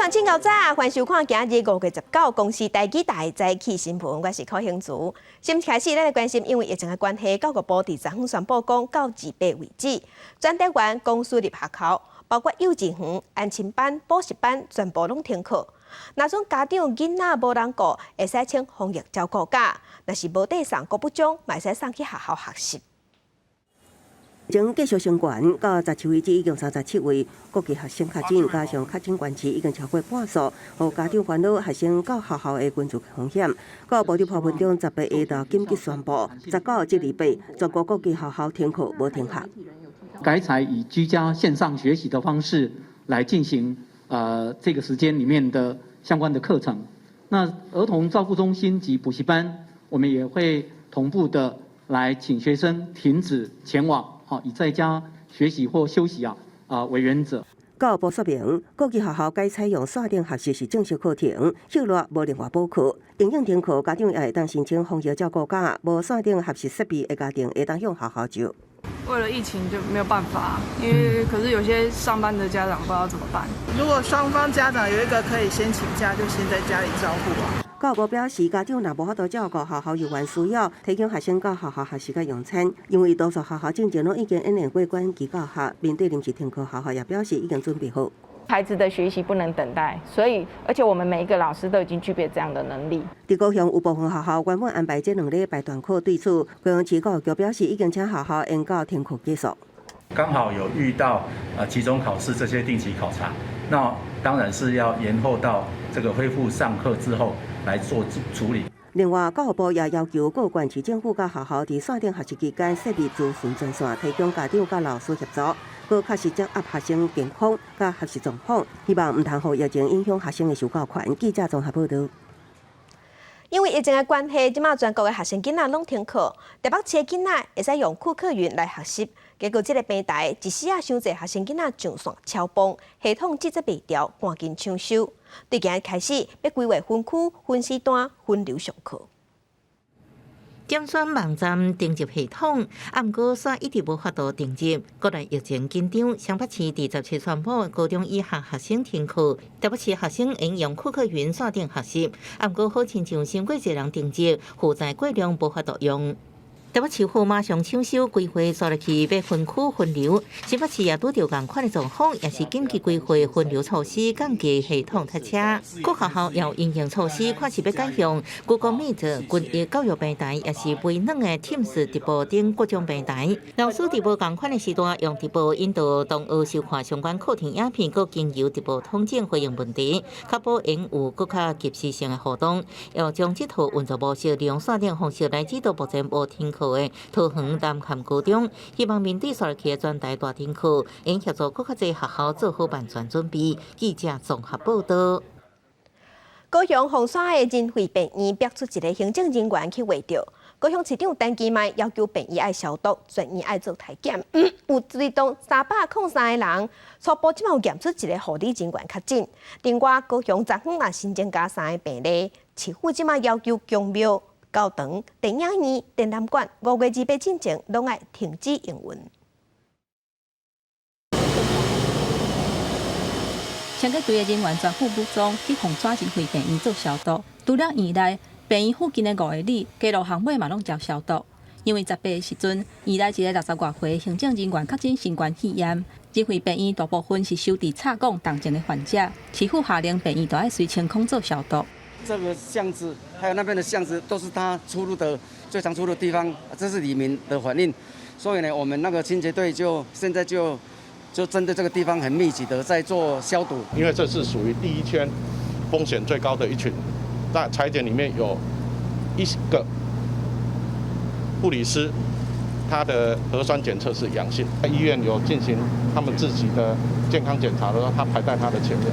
晚请到早，欢迎收看今日5月19公司台记大早起新闻，我是柯兴竹。先开始，咱来关心，因为疫情的关系，教育部伫昨昏宣布讲，到28为止，全台湾公私立学校，包括幼稚园、安亲班、补习班，全部拢停课。若种家长囡仔无人顾，会使请防疫照顾假；若是无地送，国不奖，嘛会使送去学校学习。 将继续升悬到17位至已经37位，各级学生确诊，加上确诊关系已经超过半数，互家长烦恼学生到学校的群聚风险。教育部伫部分中18下昼紧急宣布，19这礼拜全国各级学校停课无停学。改采以居家线上学习的方式来进行这个时间里面的相关的课程。那儿童照顾中心及补习班，我们也会同步的来请学生停止前往。 以在家学习或休息为原则。教育部说明，各级学校该采用线顶学习是正式课程，休热无另外补课。因应停课，家长也会当申请防疫照顾假，无线顶学习设备的家庭会当向学校借。为了疫情就没有办法，因为可是有些上班的家长不知道怎么办。如果双方家长有一个可以先请假，就先在家里照顾啊。 教育部表示，家长若无法度照顾学校有关需要，提供学生到学校学习甲用餐。因为多数学校进前拢已经演练过关期教学，面对临时停课，学校也表示已经准备好。孩子的学习不能等待，所以而且我们每一个老师都已经具备这样的能力。伫高雄有部分学校原本安排这2礼拜断课，对此，高雄市教育局表示已经请学校延到停课结束。刚好有遇到期中考试这些定期考察，那当然是要延后到这个恢复上课之后。 来做处理。另外，教育部也要求各县市政府甲学校伫线顶学习期间设立资讯专线，提供家长甲老师协助，搁确实掌握学生健康甲学习状况，希望唔通互疫情影响学生的受教权。记者综合报道。 因为疫情的关系，即马全国的学生囡仔拢停课，台北市的囡仔会使用酷课云来学习。结果，这个平台一时啊，伤济学生囡仔上线超崩，系统记载未调，赶紧抢修。对今日开始，要规划分区、分时段、分流上课。 点选网站登入系统，毋过煞一直无法度登入。国内疫情紧张，双北市第17宣布高中以下学生停课，台北市学生应用酷课云线顶学习，毋过好亲像先过一人登入，负载过量无法度用。 台北市府马上抢修规划刷落去，要分区分流。新北市也拄着同款的状况，也是紧急规划分流措施，降低系统塞车。各学校也有应用措施，看是要改用 Google Meet、军艺教育平台，也是微软的 Teams 直播等各种平台。老师直播同款的时段，用直播引导同学收看相关课程影片，佮经由直播统整回应问题，确保应有更加及时性的互动。要将这套运作模式利用线顶方式来指导目前无停课的桃园南坎高中，希望面对刷落去的全台大停课，应协助更较侪学校做好万全准备。记者综合报道。高雄凤山的仁惠病院逼出一个行政人员去画掉。高雄市长陈其迈要求病院爱消毒，全院爱做体检。有追踪303个人，初步即马有验出一个护理人员确诊。另外，高雄昨昏也新增加3个病例，市府即马要求公庙、教堂、电影院、展览馆5月28之前拢爱停止营运。相关队的人员全副武装去凤山仁惠病院做消毒。除了院内，病院附近的5个里、街路巷尾嘛拢遭消毒。因为18的时阵，院内一个60多岁行政人员确诊新冠肺炎。仁惠病院大部分是收治插管重症的患者，市府下令病院都要随清空做消毒。这个巷子还有那边的巷子都是他出入的最常出入的地方，这是里民的反应。所以呢，我们那个清洁队现在就针对这个地方很密集的在做消毒。因为这是属于第一圈风险最高的一群，那裁剪里面有1个护理师，他的核酸检测是阳性，医院有进行他们自己的健康检查的时候，他排在他的前面。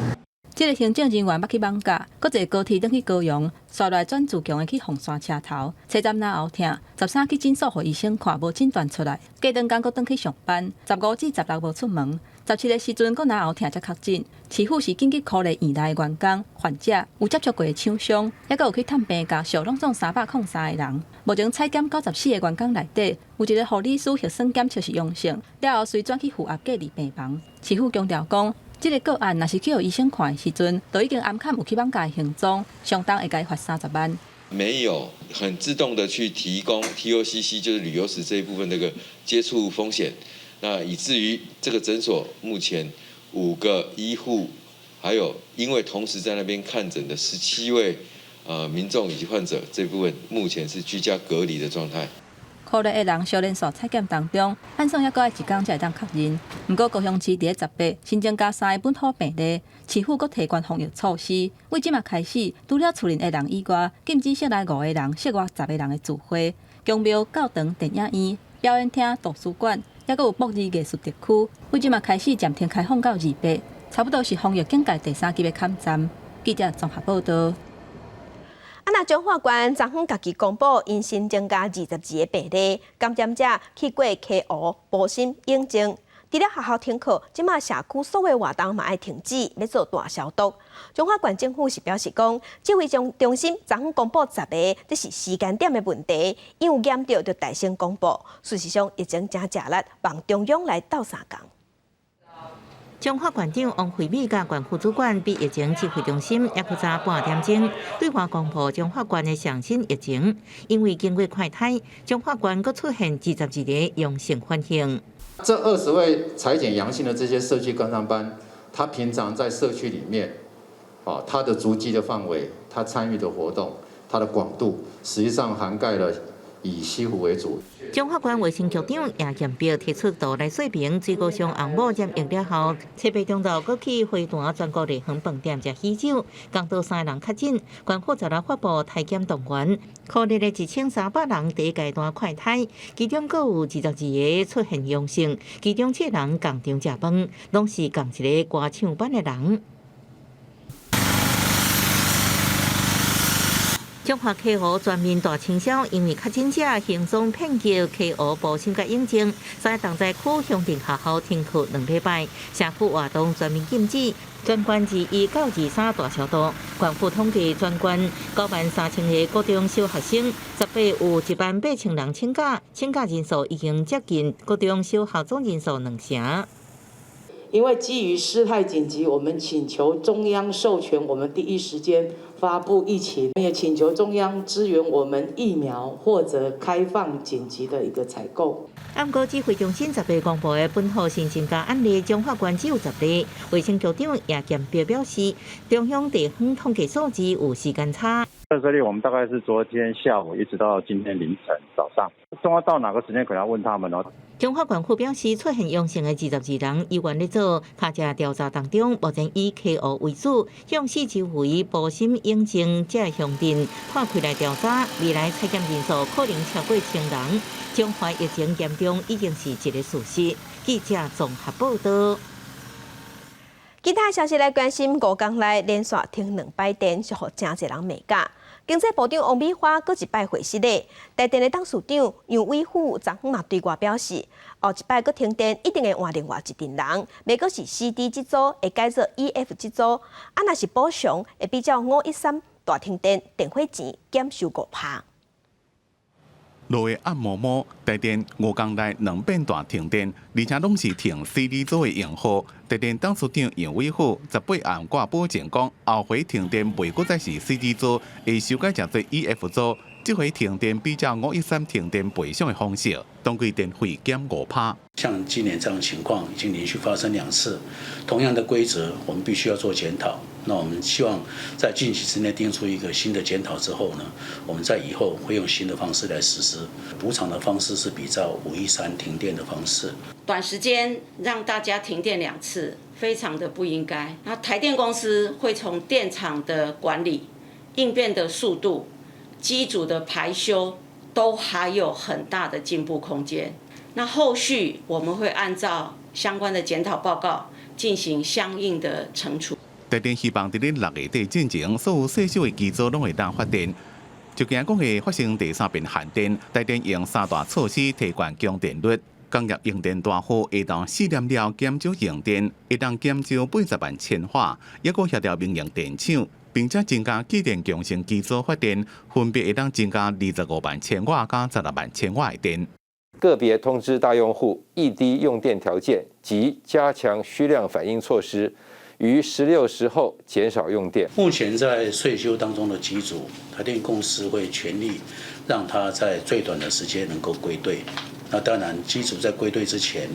这个行政人员要去放假，搁坐高铁转去高雄，刷来转自强的去凤山车头，车站那后疼，13去诊所互医生看，无诊断出来，隔顿工搁转去上班，15至16无出门，17个时阵搁拿后疼才确诊。市府是紧急鼓励院内员工、患者有接触过的厂商，也搁有去探病家属，拢总303个人。目前采检94个员工内底，有一个护理师核酸检测是阳性，了后随转去负压隔离病房。市府强调讲，这个个案若是去予医生看的时阵，就已经暗砍有去绑架的行踪，相当会该罚30万。没有很自动的去提供 TOCC， 就是旅游史这一部分这个接触风险，那以至于这个诊所目前5个医护，还有因为同时在那边看诊的17位民众以及患者，这部分目前是居家隔离的状态。可怜的人小连锁采检当中，按算还阁爱1天才会当确认。不过高雄市伫18新增加3个本土病例，市府阁提悬防疫措施。为即马开始，除了厝邻的人以外，禁止室内5个人、室外10个人的聚会。公庙、教堂、电影院、表演厅、图书馆，还阁有博艺艺术特区，为即马开始暂停开放到28，差不多是防疫警戒第3级的坎站。记者综合报道。那中法官昨昏家己公布，因新增加22个病例，感染者去过KO、保心、永靖。除了学校停课，即马社区所有活动嘛爱停止，要做大消毒。中法官政府是表示讲，指挥中心昨昏公布10个，这是时间点的问题，因有严重就大声公布。事实上，疫情真热力，望中央来斗3工。中法院长王惠美甲县副主管比疫情指挥中心也较早半点钟对外公布中法院的上新疫情，因为经过快筛，中法院佫出现22个阳性反应。这20位采检阳性的这些社区跟上班，他平常在社区里面，他的足迹的范围，他参与的活动，他的广度，实际上涵盖了以西湖为主。中法院卫生局长叶建标提出道来说明，最高上红帽接疫了后，设备中昼搁去花坛全国日本饭店食喜酒，共到3人确诊。县府10日发布体检动员，可怜的1300人第一阶段快筛，其中阁有22个出现阳性，其中7人共场食饭，拢是共一个歌唱班的人。中华溪湖全面大清消，因为确诊者行踪遍及溪湖、保心甲永靖，在同在区乡镇学校停课2礼拜，社区活动全面禁止。全县21到23大消毒。县府统计，全县93000个高中小学生，18有18000人请假，请假人数已经接近高中小学总人数2成。因为基于事态紧急，我们请求中央授权我们第一时间发布疫情，也请求中央支援我们疫苗或者开放紧急的一个采购。按过指挥中心10日公布的本土新增加案例，中法院只有10例。卫生局长叶建标表示，中央地方统计数字有时间差。这例我们大概是昨天下午一直到今天凌晨早上，中央到哪个时间可能要问他们哦。中法院府表示，出现阳性的22人，依原咧做卡车调查当中，目前以溪湖为主，向4周围保心、永靖这乡镇破开来调查，未来采检人数可能超过1000人。中华疫情严重已经是一个事实。记者综合报道。其他消息来关心，5天内连续停2摆电，续予真侪人骂假。经济部长王美花搁一摆回失礼，台电的董事长杨伟虎昨昏嘛对外表示，后一摆搁停电一定会换另外一群人，袂搁是 CD 这组，会改做 EF 这组。啊，若是补偿，会比照513大停电电费钱减收5%。落的暗摸摸，台电5天内2遍大停电，而且拢是停 CD 组的用户。台电董事长杨伟虎18暗挂保证讲，后回停电袂搁再是 CD 组，会修改成做 EF 组。这回停电比照513停电赔偿的方式，当季电费减5%。像今年这样的情况已经连续发生2次，同样的规则，我们必须要做检讨。那我们希望在近期之内定出一个新的检讨之后呢，我们在以后会用新的方式来实施补偿的方式，是比照513停电的方式。短时间让大家停电2次，非常的不应该。那台电公司会从电厂的管理、应变的速度、机组的排修，都还有很大的进步空间。那后续我们会按照相关的检讨报告进行相应的惩处。台电希望在6月底进前，所有细小的机组拢会当发电。就惊讲会发生第3遍限电，台电用3大措施提悬供电率。工业用电大户会当试验了减少用电，会当减少80万千瓦，也阁协调民营电厂，并且增加机电强性机组发电，分别会当增加25万千瓦加16万千瓦的电。个别通知大用户议低用电条件及加强需量反应措施，于16时后减少用电。目前在税修当中的机组，台电公司会全力让它在最短的时间能够归队。那当然，机组在归队之前，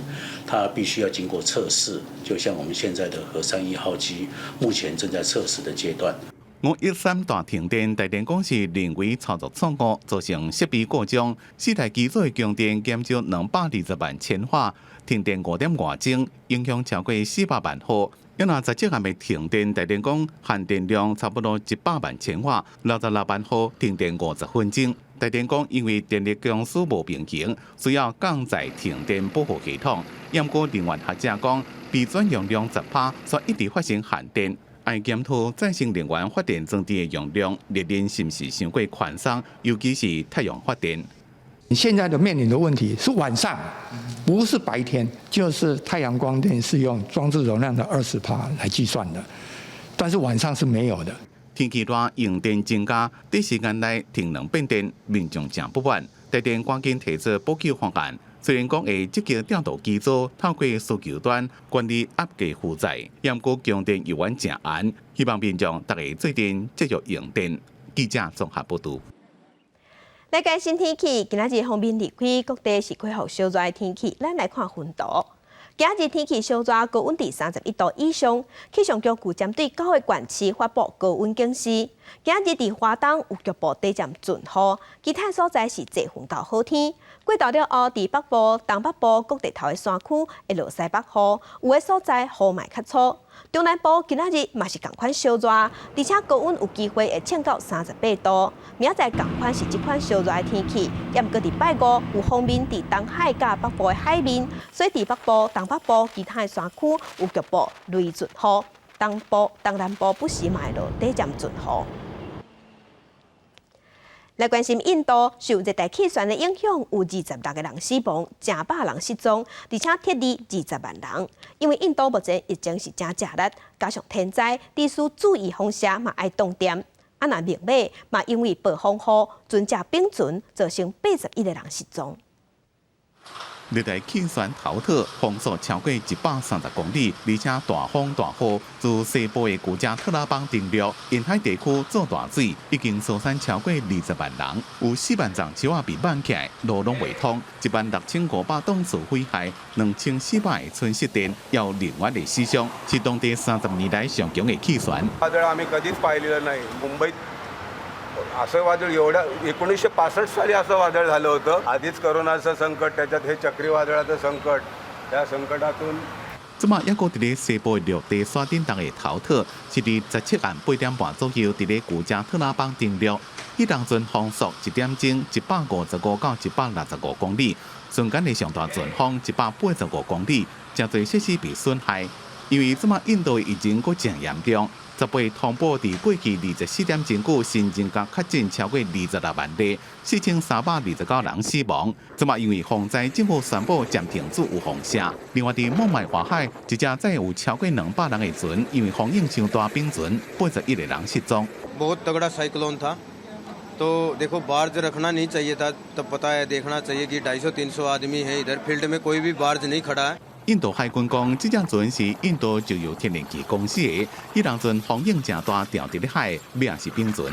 它必须要经过测试，就像我们现在的核3 1号机，目前正在测试的阶段。513大停电，台电公司认为操作错误，造成设备故障，4台机组的供电减少220万千瓦，停电5点外钟，影响超过400万户。要拿17暗的停电，台电讲限电量差不多100万千瓦，66万户停电50分钟。台电讲，因为电力公司无平衡，需要降载停电保护系统。不过，能源学者讲，被转用量10%，所以一直发生限电。爱检讨再生能源发电装置的用量，历年是不是太过宽松？尤其是太阳发电。现在的面临的问题是晚上，不是白天，就是太阳光电是用装置容量的20%来计算的，但是晚上是没有的。天气热，用电增加，短时间内停能变电，民众真不满。台电赶紧提出补救方案。虽然讲会积极调度机组，透过需求端管理压价负债，不过供电又远正严，希望民众大家做电继续用电。记者综合报道。来解新天气，今仔日方面离开各地是恢复小热的天气，咱来看温度。今仔日天气小热，高温伫31度以上。气象局有针对9个县市发布高温警示。今仔日伫花东有局部地渐阵雨，其他所在是多云到好天。过昼了后，伫北部、东北部各地头的山区会落西北雨，有的所在雨嘛较粗。中南部今仔日嘛是同款小热，而且高温有机会会升到38度。明仔载同款是这款小热的天气，也毋过伫拜五有方面伫东海甲北部的海面，所以伫北部、东北部其他的山区有局部雷阵雨，东南部不时嘛会落短暂阵雨。来关心印度，受热带气旋的影响，有26个人死亡，正百人失踪，而且撤离20万人。因为印度目前疫情是真热烈，加上天灾，地需注意风险嘛爱动点。啊，那明马嘛因为暴风雨、船只冰船，造成81个人失踪。热带气旋陶特风速超过130公里，而且大风大雨。自西部的古加特拉邦登陆，沿海地区做大水，已经疏散超过20万人，有4万丛树啊被挽起来，路拢未通，16500栋厝毁坏，2400个村失电，也有另外的死伤，是当地30年来上强的气旋。असं वादळ एवढ्या 1965 साली असं वादळ झालं होतं. आधीच करोनाचं संकट, त्याच्यात हे चक्रीवादळाचं संकट, त्या संकटातून 即马抑阁伫咧西部陆地山顶上的陶特，是伫17暗8点半左右伫咧古加特拉邦登陆。迄当阵风速1点钟155到165公里，瞬间的上大阵风185公里，真侪设施被损害。因为即马印度的疫情阁真严重。18通报伫过去24点钟久新增加确诊超过26万例，4329人死亡。即马因为风灾，政府宣布暂停自由航线。另外，伫孟买花海，一只载有超过200人的船，因为风影伤大冰船，81个人失踪。बहुत तगड़ा साइक्लोन था तो देखो बार्ज रखना नहीं चाहिए था तब पता है देखना चाहिए कि 250-300 आदमी है इधर फील्ड में कोई भी बार्ज नहीं खड़ा है。印度海军讲，这只船是印度石油天然气公司的，迄当阵风影正大，掉伫咧海，也是冰船。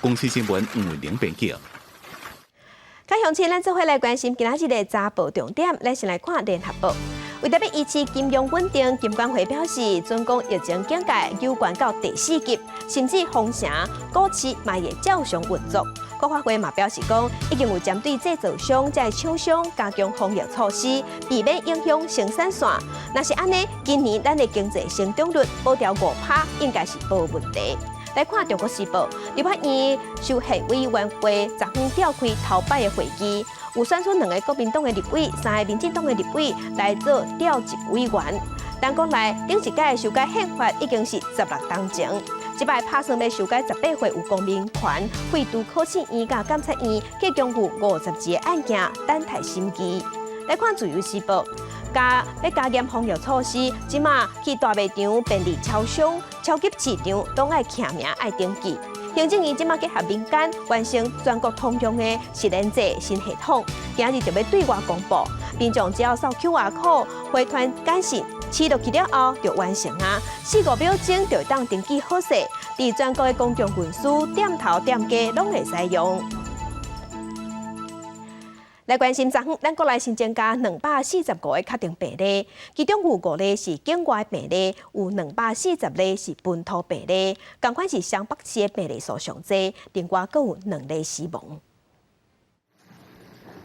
公司新闻吴伟玲编辑。加详情，咱做伙来关心今仔日的早报重点。咱先来看联合报。为特别维持金融稳定，金管会表示，准讲疫情警戒有关到第4级，甚至封城，股市嘛会照常运作。国发会嘛表示讲，已经有针对制造商、在厂商加强防疫措施，避免影响生产线。若是安尼，今年咱的经济成长率保调5%，应该是无问题。来看《中国时报》，立法院修宪委员会昨天召开头摆的会议，有选出2个国民党的立委、3个民进党的立委来做调集委员。当国内顶一届修改宪法已经是16年前。即摆打算要修改18岁有公民权，废除考试院甲检察院，计共有50个案件等待审议。来看《自由时报》，要加严防疫措施，即马去大卖场、便利超商、超级市场拢爱签名、爱登记。行政院即马结合民间，完成全国通用的实联制新系统，今日就要对外公布。民众只要扫 QR code， 汇款简讯，7落去了后就完成啊，4、5秒钟就当登记好势。伫全国的公共运输点头点价拢会使用。来关心昨昏，咱国内新增加245个确定病例，其中有5例是境外病例，有240例是本土病例，同款是双北市的病例数上侪，另外阁有2例死亡。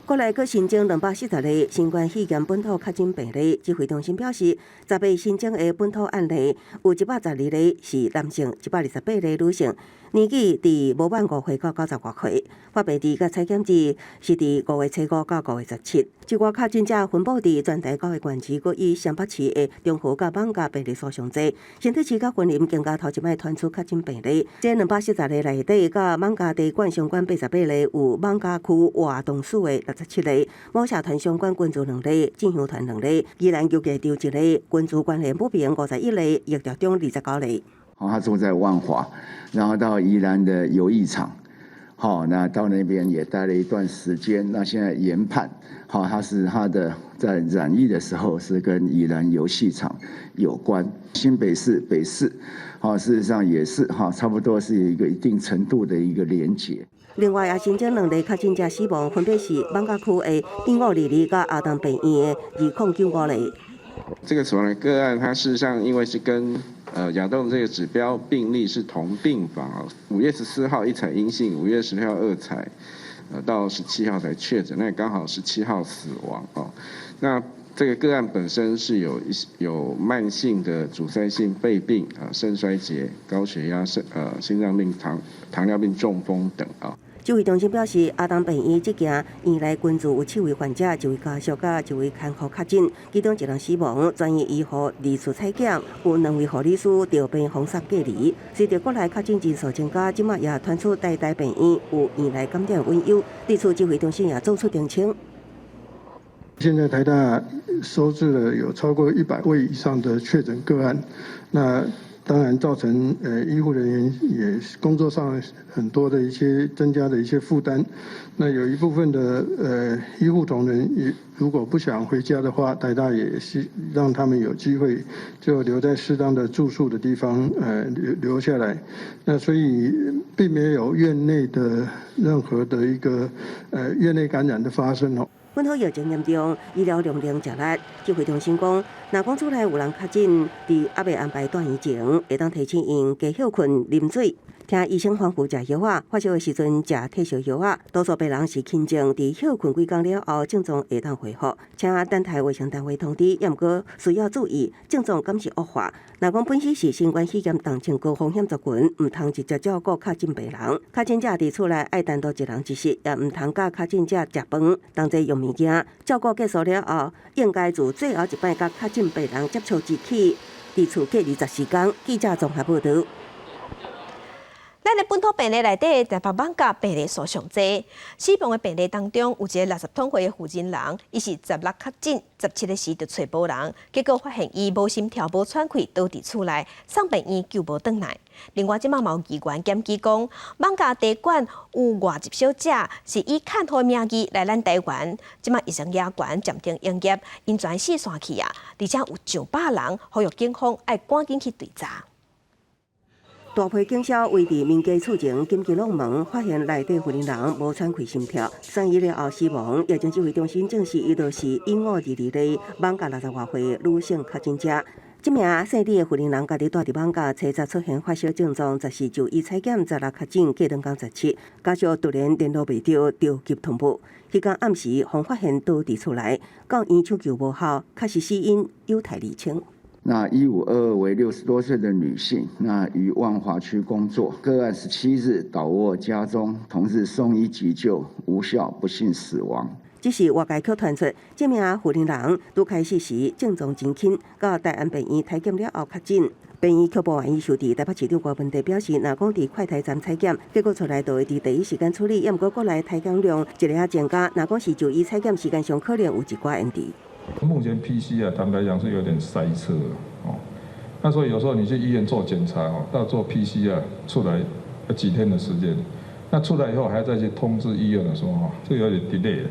国内阁新增240例新冠肺炎本土确诊病例，指挥中心表示，10例新增的本土案例有112例是男性，128例女性，年纪伫无满5岁到90外岁，发病地甲采检日是伫5月初5到5月17。即外确诊者分布伫全台9个县市，佮以双北市的中和甲艋舺病例数上侪。新竹市甲云林更加头一摆传出确诊病例，这240例内底，甲艋舺地管相关88例，有艋舺区活动署的67例，某社团相关群组2例，进香团2例，宜兰邮局场1例，群组关联不明51例，疫调中29例。他住在万华，然后到宜兰的游艺场。好，那到那边也待了一段时间。那现在研判，好，他的在染疫的时候是跟宜兰游戏场有关。新北市、北市，好，事实上也是哈，差不多是有一个一定程度的一个连结。另外，也新增2例确诊者死亡，分别是艋舺区的1522甲阿东病院的2095例。这个死亡的个案，它事实上因为是跟亚东这个指标病例是同病房，5月14号一采阴性，5月16号2采，到17号才确诊，那刚好17号死亡哦。那这个个案本身是有慢性的阻塞性肺病肾衰竭、高血压、心脏病、糖尿病、中风等啊。指挥中心表示，阿东病院这间院内群组有7位患者，1位家属甲1位看护确诊，其中1人死亡，专业医护离厝采检，有2位护理师调病封杀隔离。随着国内确诊人数增加，即马也传出台大病院有院内感染温忧，地处指挥中心也做出澄清。现在台大收治了有超过100位以上的确诊个案，那当然造成医护人员也工作上很多的一些增加的一些负担。那有一部分的医护同仁也如果不想回家的话，台大也是让他们有机会就留在适当的住宿的地方留下来。那所以并没有院内的任何的一个院内感染的发生哦。本土疫情严重，医疗量能较力。指挥中心讲，若讲厝内有人确诊，伫还未安排住院前，会当提醒因加休困、啉水。听医生吩咐食药仔，发烧的时阵食退烧药仔。多数病人是轻症，伫休困几天了后，症状会当恢复。请等待卫生单位通知，也毋过需要注意，症状敢是恶化。若讲本身是新冠肺炎重症高风险族群，毋通直接照顾确诊病人。确诊者伫厝内爱单独一人一室，也毋通甲确诊者食饭、同齐用物件。照顾结束了后，应该自最后一摆甲确诊病人接触日起，伫厝隔24天。记者综合报道。咱的本土病例内底，台北艋舺病例数上侪，死亡的病例当中有一个60多岁的妇人人，伊是16确诊，17个时就找无人，结果发现伊无心跳、无喘气，倒伫厝内，送病院救无转来。另外，即马有机关检举讲，艋舺地馆有外籍小姐是以看护名义来咱台湾，即马医生野馆暂停营业，因全死散去啊，而且有900人，呼吁警方爱赶紧去追查。大批警消围伫民家厝前紧急弄门，发现内底妇人人无喘气、心跳，送医了后死亡。疫情指挥中心证实，伊就是1522例艋舺60外岁女性确诊者。这名姓李的妇人人家己住伫艋舺，初10出现发烧症状，10就医采检，16确诊，隔2天17。家属突然联络袂到，着急通报。迄天暗时，方发现倒伫厝内，到院抢救无效，确实死因有待厘清。那1522为60多岁的女性，那于万华区工作，个案17日倒卧家中，同日送医急救无效，不幸死亡。只是外界却传出，这名妇人人拄开始时症状真轻，到大安病院采检了后确诊。病院却不愿意受理。台北市长郭文地表示，若讲伫快筛站采检，结果出来就会伫第一时间处理，也毋过国内采检量一日增加，若讲是就医采检时间上可能有一寡延迟。目前 PCR 坦白讲是有点塞车哦，那所以有时候你去医院做检查哦，到做 PCR 出来要几天的时间。那出来以后还要再去通知医院的说哈，这有点 delay 了。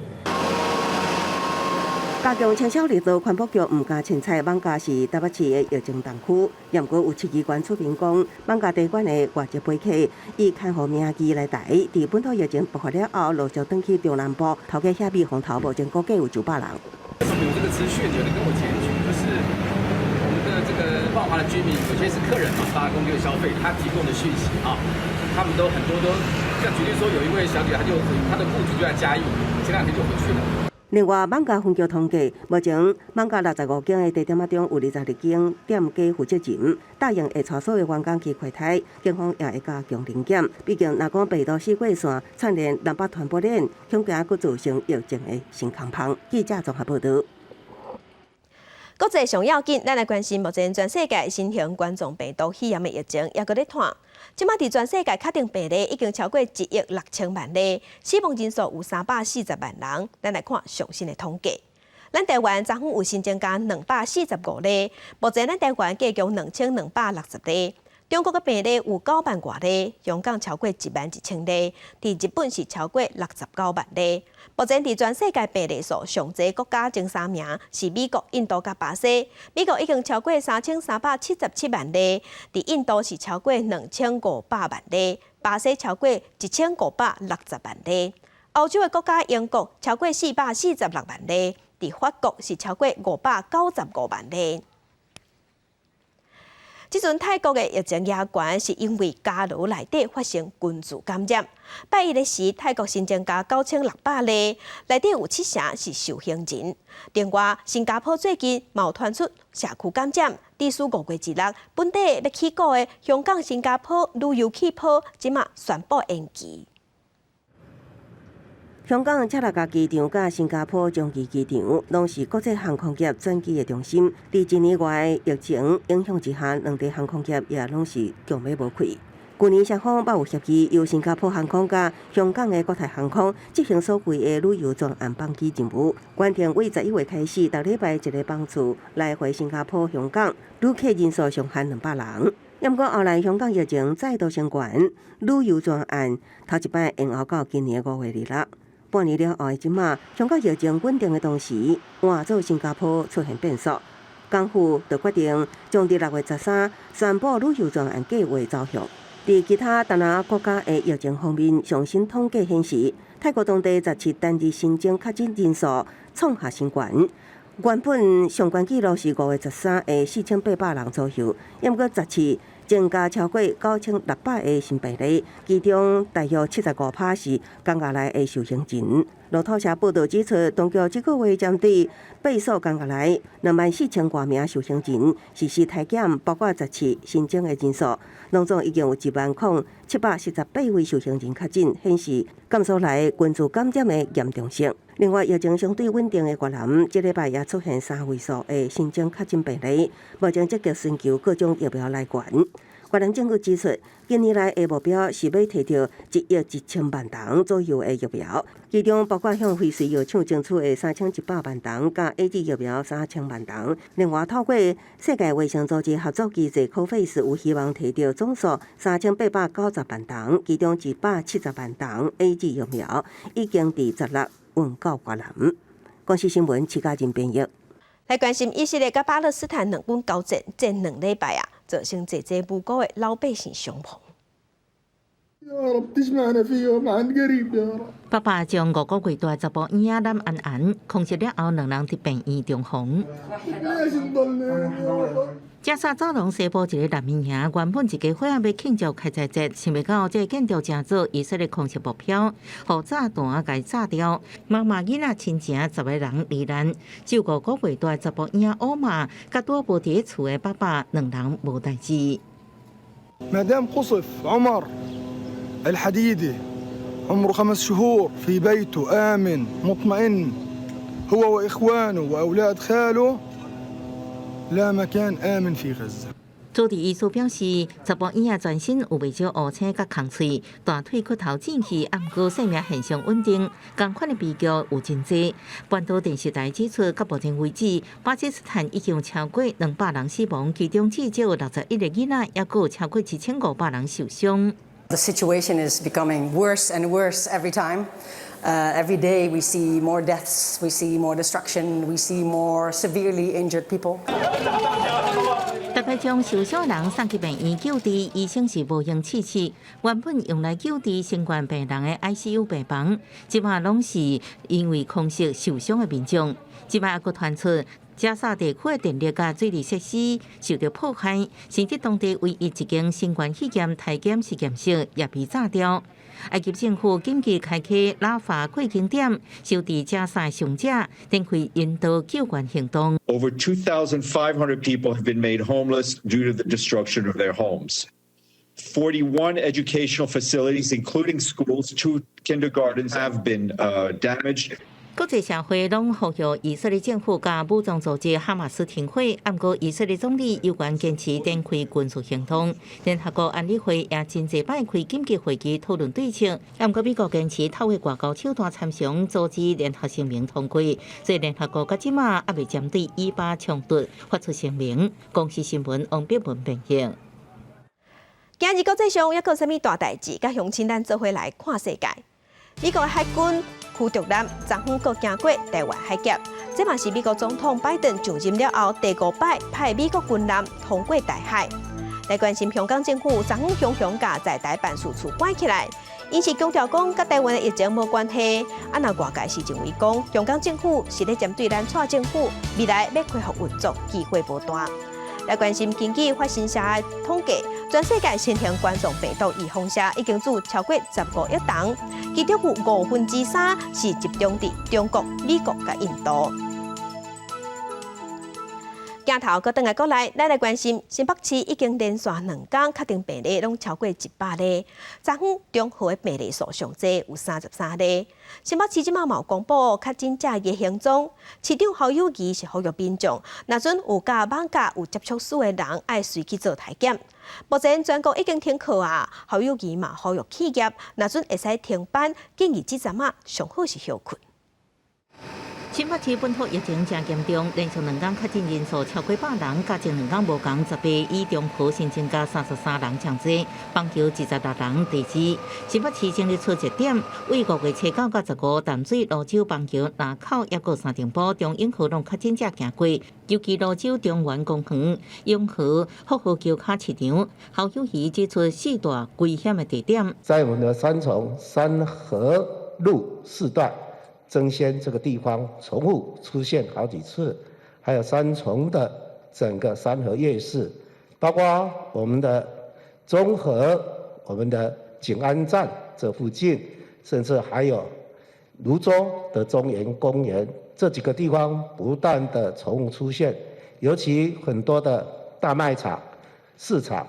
加强青少力度，环保局唔加凊彩艋舺是台北市的疫情重区，不过有市机关出面讲，艋舺地馆的外籍飞客以看护名机来台，伫本土疫情爆发了后，陆续转去中南部，头家遐比红头目前估计有900人。为什么有这个资讯？有人跟我检举，就是我们的这个万华的居民，有些是客人嘛，发公就消费，他提供的讯息啊，他们都很多都，像举例说，有一位小姐，她的雇主就在嘉义，前2天就回去了。另外，艋舺分局统计，目前艋舺65间的地点仔中有22间店家负责人，答应会带所有员工去柜台，警方也会加强临检。毕竟，若讲北都四过线串联南北传播链，恐惊佫造成疫情的新空棚。记者综合报道。国际上要紧，咱来关心目前全世界新型冠状病毒肺炎的疫情，也搁咧传。即马伫全世界确定病例已经超过1亿6千万例，死亡人数有340万人。咱来看上新的统计。咱台湾昨昏有新增加245例，目前咱台湾计共2260例。中国嘅病例有9万多例，香港超过11000例，伫日本是超过69万例。目前伫全世界病例数上济国家前3名是美国、印度甲巴西。美国已经超过3377万例，伫印度是超过2500万例，巴西超过1560万例。欧洲的国家英国超过446万例，伫法国是超过595万例。即阵泰国的疫情也悬，是因为家楼内底发生群聚感染。拜一的时，泰国新增加9600例，内底有7成是受刑人。另外，新加坡最近冒传出社区感染，历史5月1日，本地要起过的香港、新加坡旅游气泡，即马宣布延期。香港赤鱲角机场甲新加坡樟宜机场，拢是国际航空业转机的中心。伫1年外疫情影响之下，两地航空业也拢是强要无开。去年双方也有协议，由新加坡航空甲香港的国泰航空执行所谓的旅游专案班机任务，原定为11月开始，逐礼拜一个班次来回新加坡、香港，旅客人数上限200人。不过后来香港疫情再度升悬，旅游专案头一摆延后到今年5月2日。半年了后的即马，香港疫情稳定的同时，换做新加坡出现变数，港府就决定将伫6月13宣布旅游专案计划走向。伫其他东南亚国家的疫情方面，上新统计显示，泰国当地17单日新增确诊人数创下新高。原本上悬纪录是5月13的4800人左右，不过17增加超过9600个新病例，其中大约75%是港澳来的受刑人。路透社报道指出，当局这个月针对被诉港澳来24000多名受刑人实施体检，包括17新增的人数，拢总已经有10718位受刑人确诊，显示感受来群聚感染的严重性。另外，疫情相对稳定的越南，这礼拜也出现3位数的新增确诊病例，目前积极寻求各种疫苗来源。越南政府指出，今年来的目标是要摕到1亿1000万吨左右的疫苗，其中包括向辉瑞药厂争取的3100万吨，加 AZ 疫苗3000万吨。另外，透过世界卫生组织合作机制 COVAX， 有希望摕到总数3890万吨，其中170万吨 AZ 疫苗已经伫16运到越南。广西新闻，齐家仁编译。来关心以色列甲巴勒斯坦两军交战，这2礼拜造成济无辜的老百姓伤亡。爸爸将5个月大查甫婴仔男安安控制了后，2人伫病院中风。加沙走廊西部一个难民营，原本一家伙仔要庆祝开斋节，想袂到这建筑正做以色列空袭目标，互炸弹甲炸掉。妈妈囡仔亲情10个人罹难，只有5个月大查甫婴仔欧玛，甲拄无伫厝的爸爸2人无代志。مدام قصف عمر الحديدي عمره 5 شهور في بيته آمن مطمئن هو وإخوانه وأولاد خاله لا مكان آمن في غزة。朱迪医师表示，查甫婴仔全身有未少乌青甲空喙，大腿骨头进去，毋过生命现象稳定。同款的悲剧有真济。半岛电视台指出，到目前为止，巴基斯坦已经有超过200人死亡，其中至少61个囡仔，也有超过7500人受伤。The situation is becoming worse and worse every time. Every day we see more deaths, we see more destruction, we see more severely injured people. 大概将受伤人送去病院救治，医生是无用器械，原本用来救治新冠病人的 ICU 病房，即马拢是因为空袭受伤的民众。即马还佫传出加沙地区的电力甲水利设施受到破坏，甚至当地唯一一间新冠肺炎体检实验室也被炸掉。埃及政府紧急开启拉法过境点，收治加沙伤者，展开人道救援行动。Over 2,500 people have been made homeless due to the destruction of their homes. 41 educational facilities, including schools, 2 kindergartens, have been damaged. 国际社会拢呼吁以色列政府甲武装组织哈马斯停火，不过以色列总理有关坚持展开军事行动。联合国安理会也真济摆开紧急会议讨论对策，不过美国坚持透过外交手段参详阻止联合声明通过，所以联合国到即马还未针对以巴冲突发出声明。公司新闻王碧文评论。今日国际上还有啥物大代志？甲乡亲咱做伙来看世界。美国海军驱逐舰昨昏阁经过台湾海峡，这嘛是美国总统拜登就任了后第5摆派美国军舰通过台海。来关心香港政府昨昏雄雄甲在台办事处关起来，因是强调讲甲台湾的疫情无关系。若外界是认为讲香港政府是咧针对咱蔡政府未来要恢复运作机会无大。来关心根据法新社的统计，全世界新型冠状病毒预防者已经做超过15亿吨，其中有3%是集中伫中国、美国甲印度。镜头搁转来过来，咱来关心新北市已经连续2天确定病例拢超过100例，昨昏中和的病例数上济有33例。新北市即马有公布确诊者的行踪，市长侯友宜是呼吁民众，若准有甲网咖有接触史的人，爱随去做体检。目前全国已经停课啊，侯友宜嘛呼吁企业，若准会使停班，建议这阵啊上好是休困。新北市本土疫情正严重，连续2天确诊人数超过100人，加前2天无共18，以中和新增加33人上济，邦桥26人第2。新北市成立出1点，为5月7号到15，淡水、蘆洲、邦桥、南口也有3点埔、中永和拢确诊者行过，尤其蘆洲、中原公园、永和、福和桥卡市场，侯友宜指出4大危险的地点，在我们的三重三和路4段。争先这个地方重复出现好几次，还有三重的整个三和夜市，包括我们的中和、我们的景安站这附近，甚至还有泸州的中原公园这几个地方不断的重复出现，尤其很多的大卖场、市场，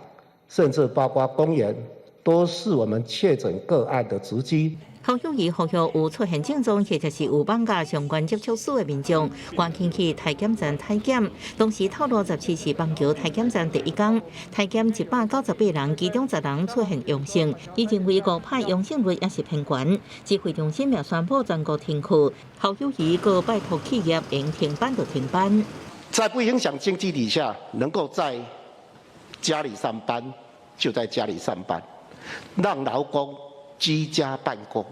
甚至包括公园，都是我们确诊个案的足迹。侯友宜呼吁有出现症状或者是有网架相关接触史的民众，赶紧去体检站体检。同时透露17是邦桥体检站第1天，体检198人，其中10人出现阳性，已认为5派阳性率也是偏悬。指挥中心也宣布全国停课。侯友宜阁拜托企业应停班就停班，在不影响经济底下，能够在家里上班就在家里上班，让劳工居家办公。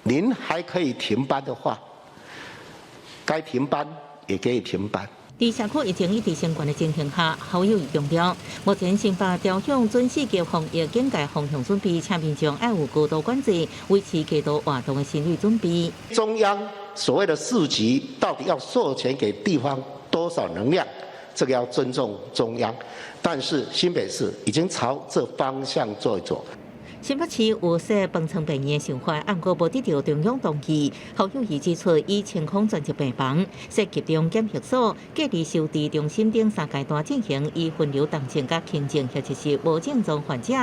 您还可以停班的话，该停班也可以停班。在社区疫情一直升悬的情形下，侯友宜强调，目前新北调向全市级防疫警戒方向准备，请民众要有高度管制，维持过度活动的心理准备。中央所谓的4级到底要授权给地方多少能量？这个要尊重中央，但是新北市已经朝这方向做一做。新北市有设饭床病院的想法，不过无得到中央同意。侯友宜指出，以清空专责病房、设集中检疫所、隔离收治中心等3阶段进行，以分流重症甲轻症或者是无症状患者，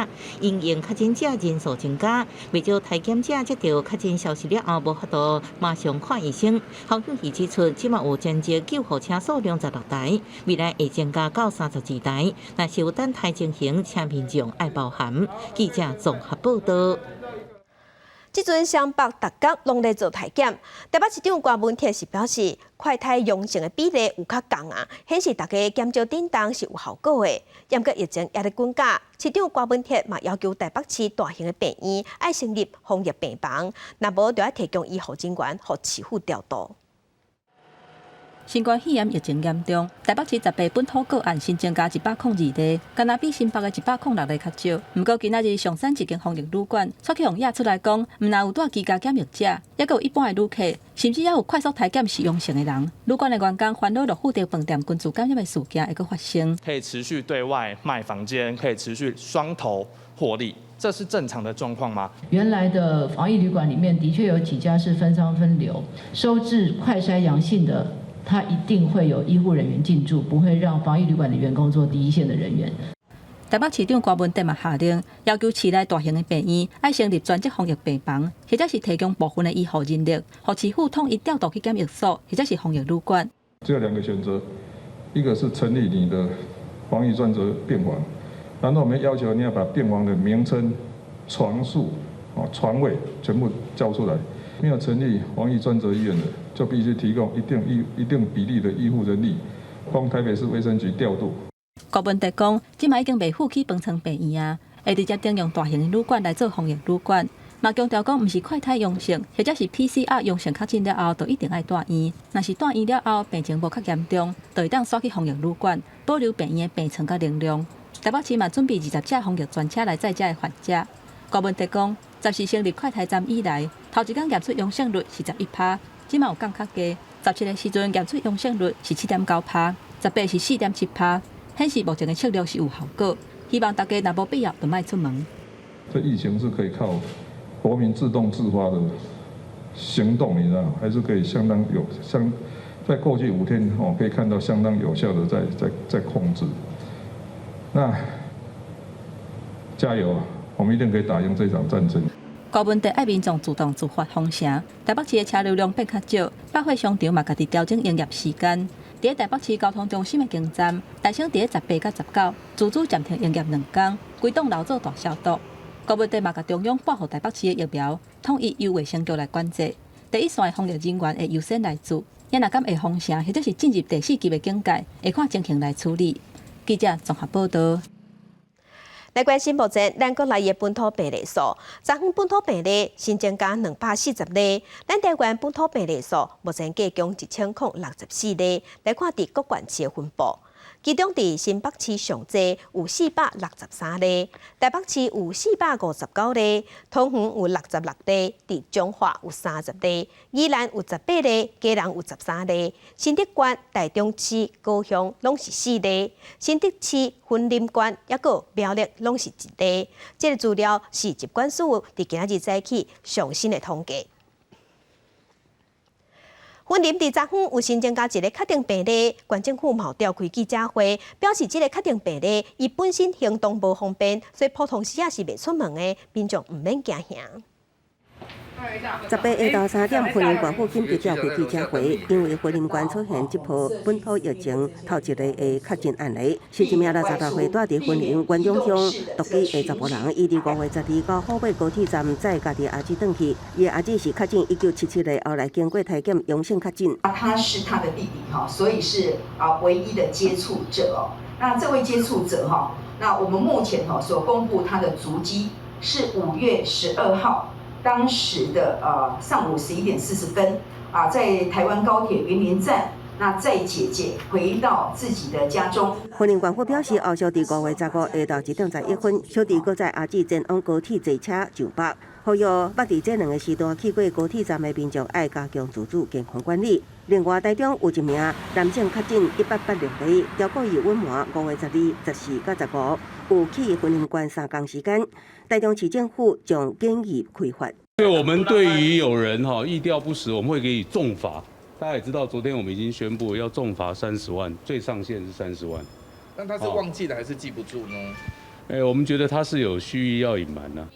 因应确诊者人数增加，未少体检者接到确诊消息了后，无法度马上看医生。侯友宜指出，即马有专职救护车数量16台，未来会增加到32台。若是有等待情形，请民众爱包涵。记者综合报道。即阵湘北逐角拢在做体检，台北市长郭文铁是表示，快筛阳性的比例有较高啊，显示大家减少叮当是有效果的。严格疫情也在滚价，市长郭文铁嘛要求台北市大型的病院爱成立防疫病房，若无就要提供医护人员互市府调度。新冠肺炎疫情严重，台北市18本土个案新增加102例，敢若比新北的106例较少。不过今仔日上山一间防疫旅馆，蔡启宏也出来讲，唔但有带居家检疫者，也有一般的旅客，甚至也有快速体检是阳性的人。旅馆的员工烦恼，富德饭店群组感染的事件会阁发生。可以持续对外卖房间，可以持续双头获利。这是正常的状况吗？原来的防疫旅馆里面的确有几家是分仓分流，收治快筛阳性的。他一定会有医护人员进驻，不会让防疫旅馆的员工做第一线的人员。台北市长郭文德嘛下令，要求市内大型的病院要成立专职防疫病房，或者是提供部分的医护人力，让市府统一调度去检疫所，或者是防疫旅馆。只有2个选择，一个是成立你的防疫专责病房，然后我们要求你要把病房的名称、床数、床位全部交出来。没有成立防疫专责医院的，就必须提供一定比例的医护人力，供台北市卫生局调度。郭文德讲，即卖已经未付起分层病院啊，会直接征用大型的旅馆来做防疫旅馆。嘛强调讲，毋是快筛阳性，或者是 PCR 阳性确诊了后，就一定爱住院。若是住院了后病情无较严重，就会当刷去防疫旅馆，保留病院的病床甲能量。台北市嘛准备20架防疫专车来载这的患者。郭文德讲，14成立快筛站以来，头一天验出阳性率是11%，即嘛有降较低。17个时阵验出阳性率是7.9%，18是4.7%，显示目前的策略是有效果。希望大家若无必要就莫出门。这疫情是可以靠国民自动自发的行动，你知道，还是可以在过去5天可以看到相当有效的在控制。那加油啊！我们一定可以打赢这场战争。郭文德爱民众主动自发封城，台北市的车流量变较少，百货商场嘛家己调整营业时间。伫台北市交通中心的经站，大省伫18到19，自主暂停营业2天，规栋楼做大消毒。郭文德嘛甲中央报予台北市的疫苗，统一由卫生局来管制。第一线的防疫人员会优先来做，也若敢会封城或者是进入第4级的警戒，会看情形来处理。记者综合报道。来关心目前咱国内的本土病例数，昨天本土病例新增加240例，咱台湾本土病例数目前计共1064例。来看伫各县市的分布，其中伫新北市上济有463例，台北市有459例，桃园有66例，伫彰化有30例，宜兰有18例，嘉南有13例，新竹县、台中市、高雄拢是4例，新竹市、云林县也有苗栗拢是1例。这个资料是疾管署伫今仔日早起上新的统计。云林伫昨昏有新增加一个确定病例，县政府嘛召开记者会，表示这个确定病例伊本身行动无方便，所以普通时也是袂出门的，民众毋免惊吓。18下昼3点，云林县府紧急召开记者会，因为云林县出现这波本土疫情头一个的确诊案例。习近平在座谈会带伫云林县中乡独居的查甫人，伊伫5月12到虎尾高铁站载家己阿姊转去，伊的阿姊是确诊1977年，后来经过体检阳性确诊。他是他的弟弟哈，所以是唯一的接触者哦。那这位接触者哈，那我们目前所公布他的足迹是5月12号。当时的上午11点40分在台湾高铁云林站，那载姐姐回到自己的家中。云林县府表示，后续伫5月15号下昼1点11分，小弟搁载阿姊前往高铁坐车上北，呼吁捌伫这2个时段去过高铁站的民众爱加强自主健康管理。另外，台中有一名男性确诊186例，调过于温麻5月12、14到15，有去云林县3天时间。台中市政府将建议开发。对我们对于有人疫调不实，我们会给予重罚。大家也知道，昨天我们已经宣布要重罚30万，最上限是30万。但他是忘记了还是记不住呢？我们觉得他是有蓄意要隐瞒呢。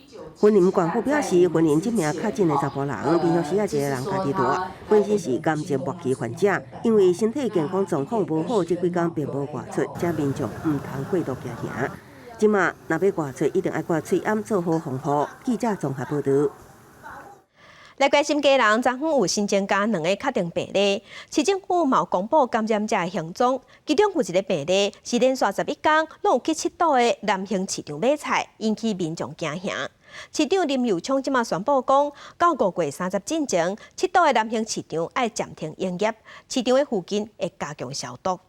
云林县府表示，云林这名确诊的查甫人，平常时啊一个人家己住，本身是癌症末期患者，因为身体健康状况无好，这几天并无外出，这民众唔通过度行行。即马若要外出，一定要挂喙掩，做好防护。记者综合报道。来关心家人，昨昏有新增加2个确定病例，市政府嘛有公布感染者的行踪，其中有一个病例是连续11天拢有去七堵的南兴市场买菜，引起民众惊吓。市长林佑昌即马宣布讲，到5月30进前，七堵的南兴市场要暂停营业，市场的附近会加强消毒。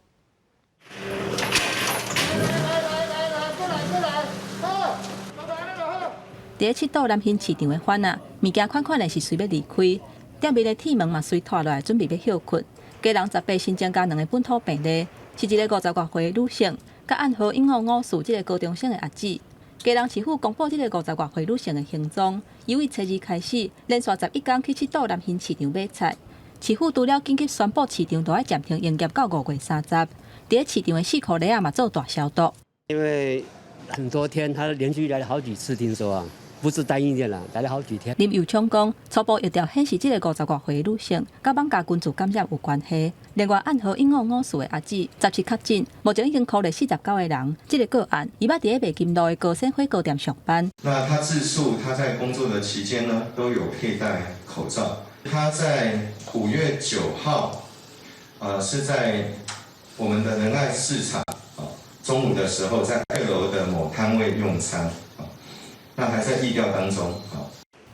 伫七堵南兴市场的贩仔，物件款款的是随要离开，店面的铁门嘛随拖落来，准备要休困。家人18新增加2个本土病例，是一个50多岁的女性，甲暗号英语5这个高中生的阿姊。家人市府公布这个50多岁女性的行踪，由于初二开始，连续11天去七堵南兴市场买菜。市府除了紧急宣布市场都要暂停营业到5月30，伫市场的4颗螺嘛做大消毒。因为很多天，他连续来了好几次，听说啊。不是单一天了，来了好几天。林佑昌讲，初步疫调显示，这个50多岁的女性，甲网家群组感染有关系。另外，暗号英语5的阿姊17确诊，目前已经扣了49个人。这个个案，伊捌伫北京路的高鲜火锅店上班。那他自述，他在工作的期间呢，都有佩戴口罩。他在5月9号，是在我们的仁爱市场，中午的时候在2楼的某摊位用餐。那还在疫调当中。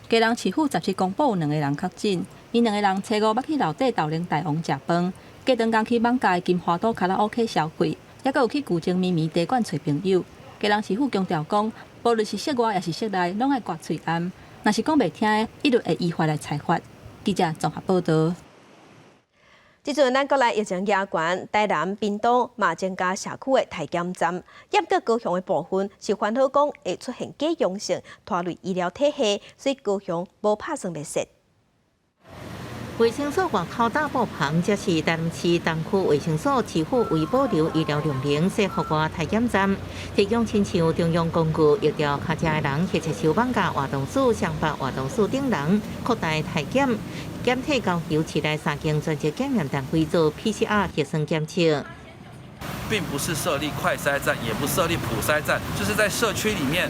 家人市府17公布有2个人确诊，因2个人初5捌去老底豆奶大王食饭，隔顿刚去网家的金华岛卡拉 OK 消费，也阁有去古井咪咪茶馆找朋友。家人市府强调讲，无论是室外也是室内，拢爱刮喙罨。若是讲袂听的，一律会依法来裁罚。记者综合报道。即阵咱国内疫情严悬，台南、屏东嘛增加社区的体检站，严格高雄的部分是烦恼讲会出现假阳性，拖累医疗体系，所以高雄无拍算列设。卫生所外口大布棚，这是台南市东区卫生所支付为保留医疗量能设户外体检站，提供亲像中央工具、疫调卡车的人，或者是网架活动室、上班活动室等人扩大体检。检体交由市内3间专业检验单位做 PCR 核酸检测，并不是设立快筛站，也不设立普筛站，就是在社区里面，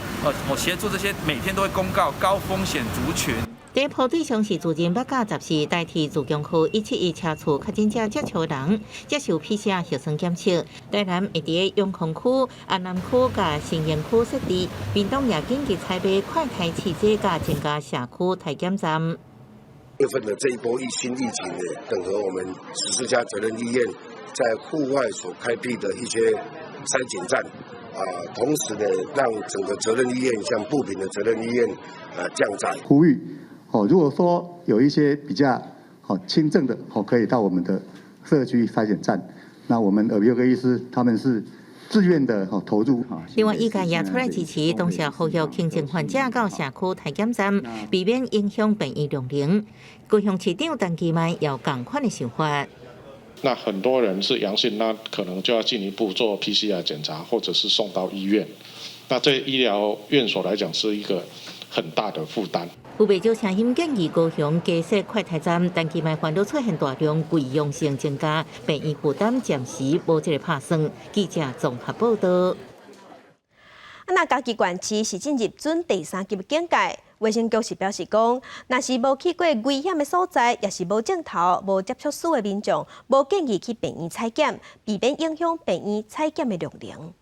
我协助这些每天都会公告高风险族群。第一波对象是自然8甲10代替自强区171车厝确诊者接触的人，接受 PCR 核酸检测。台南会伫永康区、安南区甲新营区设置，屏东也紧急采买快筛试剂，甲增加社区体检站。月份的这一波新疫情呢，等和我们14家责任医院在户外所开辟的一些筛检站，同时呢，让整个责任医院像部品的责任医院降载。呼吁如果说有一些比较轻症的可以到我们的社区筛检站，那我们耳鼻喉科医师他们是自愿的投入。另外，医界也出来支持，同时呼吁轻症患者到社区体检站，避免影响病医量能。高雄市长陈其迈有同款的想法。那很多人是阳性，那可能就要进一步做 PCR 检查，或者是送到医院。那对医疗院所来讲是一个很大的负担。有不少声音建议高雄加设快筛站，但其卖烦恼出现大量贵阳性增加，病院负担暂时无这个拍算。记者综合报道。那嘉义县市是进入准第3级警戒。卫生局是表示讲，若是无去过危险的所在，也是无镜头、无接触史的民众，无建议去病院采检，避免影响病院采检的量能。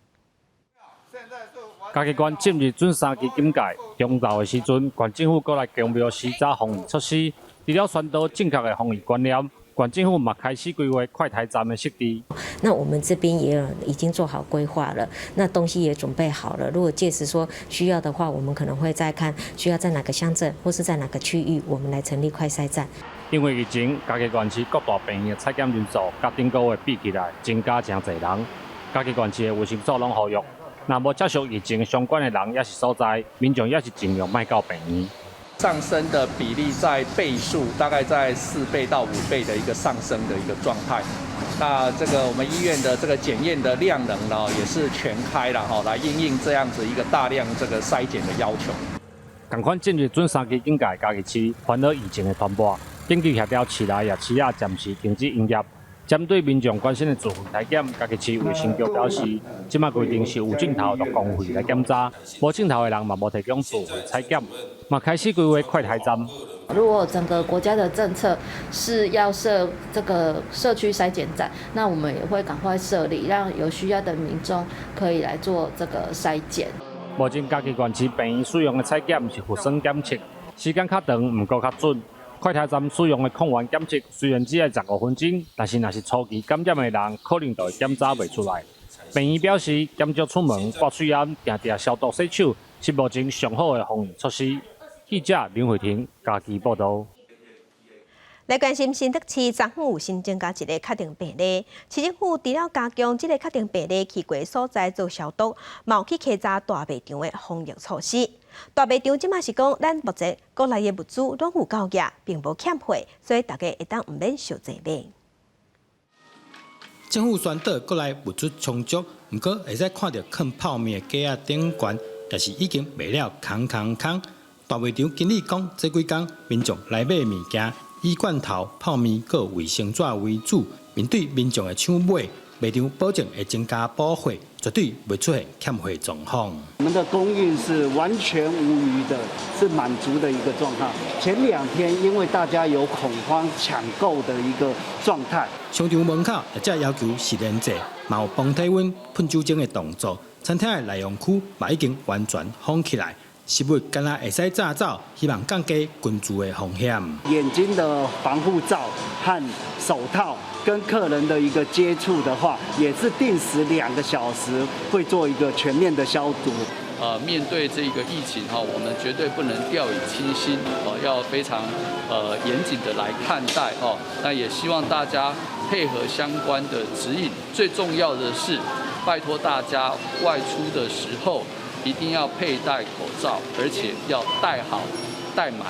嘉义县进入准3级警戒，中昼的时阵，县政府过来强调施早防疫措施，除了宣导正确的防疫观念。县政府嘛开始规划快筛站的设置。那我们这边也已经做好规划了，那东西也准备好了。如果届时说需要的话，我们可能会再看需要在哪个乡镇或是在哪个区域，我们来成立快筛站。因为疫情，嘉义县市各大病院的采检人数，甲顶个月比起来增加真侪人。嘉义县市的卫生所拢呼吁，若无接触疫情相关的人也是所在，民众也是尽量莫到病院。上升的比例在倍数，大概在4倍到5倍的一个上升的一个状态。那这个我们医院的这个检验的量能呢，也是全开了来因应这样子一个大量这个筛检的要求。同款进入准3级警戒嘉义市，烦恼疫情的传播，紧急协调市内夜市啊暂时停止营业。针对民众关心的自费体检，嘉义市卫生局表示，即马规定是有镜头就公费来检查，无镜头的人嘛无提供自费采检，嘛开始规划快筛站。如果整个国家的政策是要设这个社区筛检站，那我们也会赶快设立，让有需要的民众可以来做这个筛检。目前嘉义县市病院使用的采检是核酸检测，时间较长，毋过较准。快筛站使用的抗原检测虽然只要15分钟，但是若是初期感染的人，可能就会检查袂出来。病院表示，减少出门、挂水烟、定定消毒洗手，是目前上好的防疫措施。记者林慧婷，嘉义报道。来关心新竹市昨昏有新增加一个确定病例，市政府除了加强这个确定病例去过所在做消毒，嘛有去开闸大卖场的防疫措施。大卖场即马是讲，咱目前国内的物资拢有够价，并无欠货，所以大家会当唔免受济买。政府宣导国内物资充足，不过会使看到放泡面的架仔顶悬，但是已经卖了空。大卖场经理讲，这几天民众来买物件，以罐头、泡面、各卫生纸为主。面对民众的抢买，卖场保证会增加补货，绝对袂出现欠货状况。我们的供应是完全无虞的，是满足的一个状况。前2天因为大家有恐慌抢购的一个状态，商场门口也只要求实联制，嘛有帮体温、喷酒精的动作。餐厅的内容区嘛已经完全封起来。食物干那会使炸走，希望降低群聚的风险。眼睛的防护罩和手套跟客人的一个接触的话，也是定时2个小时会做一个全面的消毒。面对这个疫情我们绝对不能掉以轻心要非常严谨的来看待那也希望大家配合相关的指引。最重要的是，拜托大家外出的时候，一定要佩戴口罩，而且要戴好、戴满。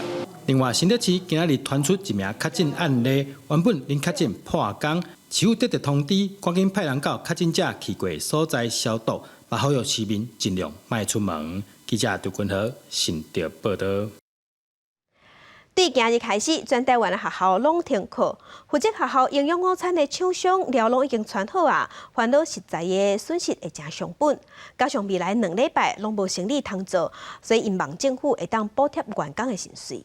另外，新竹市今日传出一名确诊案例，原本因确诊破工，市府得到通知，赶紧派人到确诊者去过所在消毒，也呼吁市民尽量莫出门。记者杜君豪，新竹报道。自今日开始，全台湾的学校拢停课。负责学校营养午餐的厂商料拢已经传好啊，烦恼实在的损失会真伤本。加上未来2礼拜拢无生意通做，所以因望政府会当补贴员工的薪水。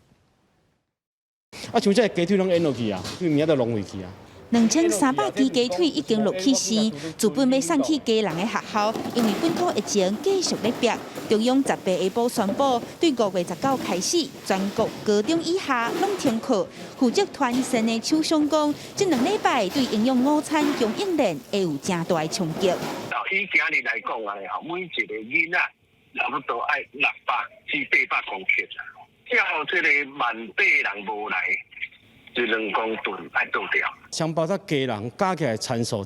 像这个鸡腿拢淹落去啊，因为明仔就弄回去啊。 2300支鸡腿已经落去市，原本要送去家人的学校，因为本土疫情继续在逼。中央18下晡宣布，对5月19开始，全国高中以下拢停课。负责团膳的厂商讲，这2礼拜对营养午餐供应链会有真大的冲击。以今日来讲啊，每一个囡仔差不多爱600至800公克，照这个18000人无来。 就2公吨爱倒掉。双胞胎家人加起来参数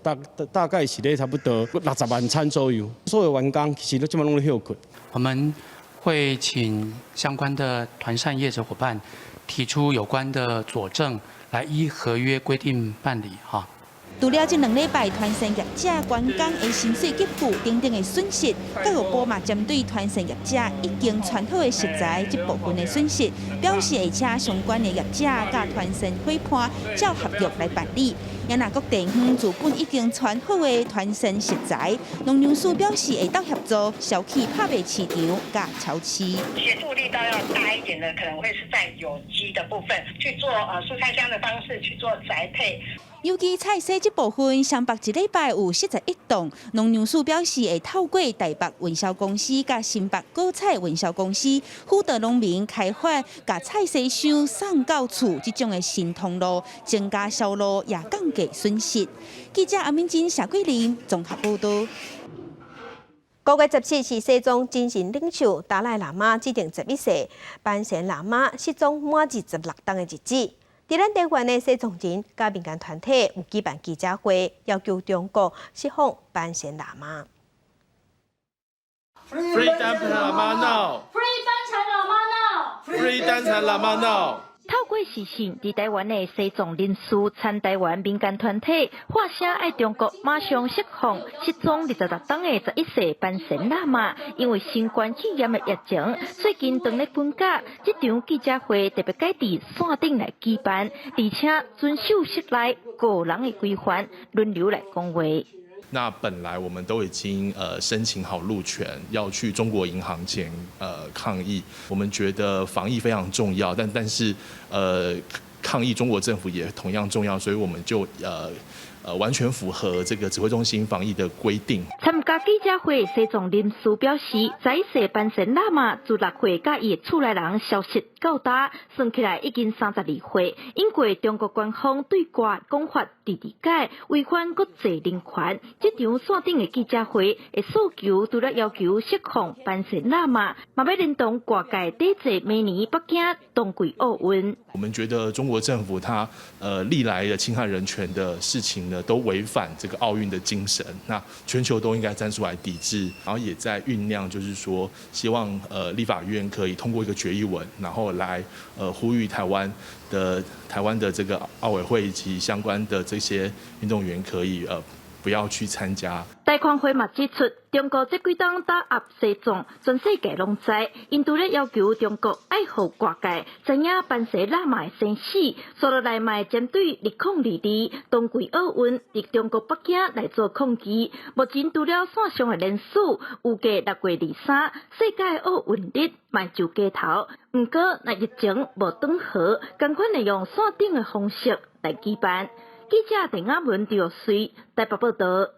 大概是咧差不多60万餐左右。所有员工其实都基本拢咧休困。我们会请相关的团膳业者伙伴提出有关的佐证，来依合约规定办理哈。 除了这2礼拜团膳业者员工的薪水给付等等的损失，教育部嘛针对团膳业者已经传好的食材这部分的损失，表示会请相关的业者甲团膳伙伴照合约来办理。也若各地方自本已经传好的团膳食材，农粮署表示会当协助小企拍卖市场甲超市。协助力道要大一点的，可能会是在有机的部分去做蔬菜箱的方式去做宅配。 尤其菜市这部分，上北1礼拜有41栋，农粮署表示会透过台北运销公司甲新北果菜运销公司，辅导农民开发甲菜市箱送到厝这种的新通路，增加销路也降低损失。记者阿明真、谢桂林综合报道。5月17日是西藏精神领袖达赖喇嘛指定11世班贤喇嘛失踪满26天的日子。 在咱台湾的西藏人甲民间团体有举办记者会，要求中国释放班贤喇嘛。Free 班贤喇嘛 now！Free 班贤喇嘛 now！Free 班贤喇嘛 now！ 透过视讯，伫台湾的西藏人士参台湾民间团体发声，爱中国马上释放失踪26天的11世班贤喇嘛。因为新冠肺炎的疫情，最近当咧分假，这场记者会特别改伫线顶来举办，而且遵守室内个人的规范，轮流来讲话。那本来我们都已经申请好路权，要去中国银行前抗议。我们觉得防疫非常重要，但是抗议中国政府也同样重要，所以我们就完全符合这个指挥中心防疫的规定。参加记者会，西藏人士表示，在世班神喇嘛自6岁甲伊的厝内人消息到达，算起来已经32岁。因过中国官方对歌讲法伫理解，违反国际人权。这场线顶的记者会的诉求，除了要求释放班神喇嘛，嘛要联动各界抵制明年北京冬季奥运。我们觉得中国政府它历来的侵害人权的事情呢，都违反这个奥运的精神。那全球都应该站出来抵制，然后也在酝酿，就是说希望立法院可以通过一个决议文，然后来呼吁台湾的这个奥委会以及相关的这些运动员可以不要去参加。大康会嘛指出，中国这几档打压西藏，全世界拢知。因除了要求中国爱护各界，知影班神喇嘛的生死，所落来嘛针对2022冬季奥运伫中国北京来做抗议。目前除了线上的人数，预计6月23世界奥运日嘛就街头。不过，若疫情无转好，赶快利用线顶的方式来举办。记者陈雅文、赵水台北报道。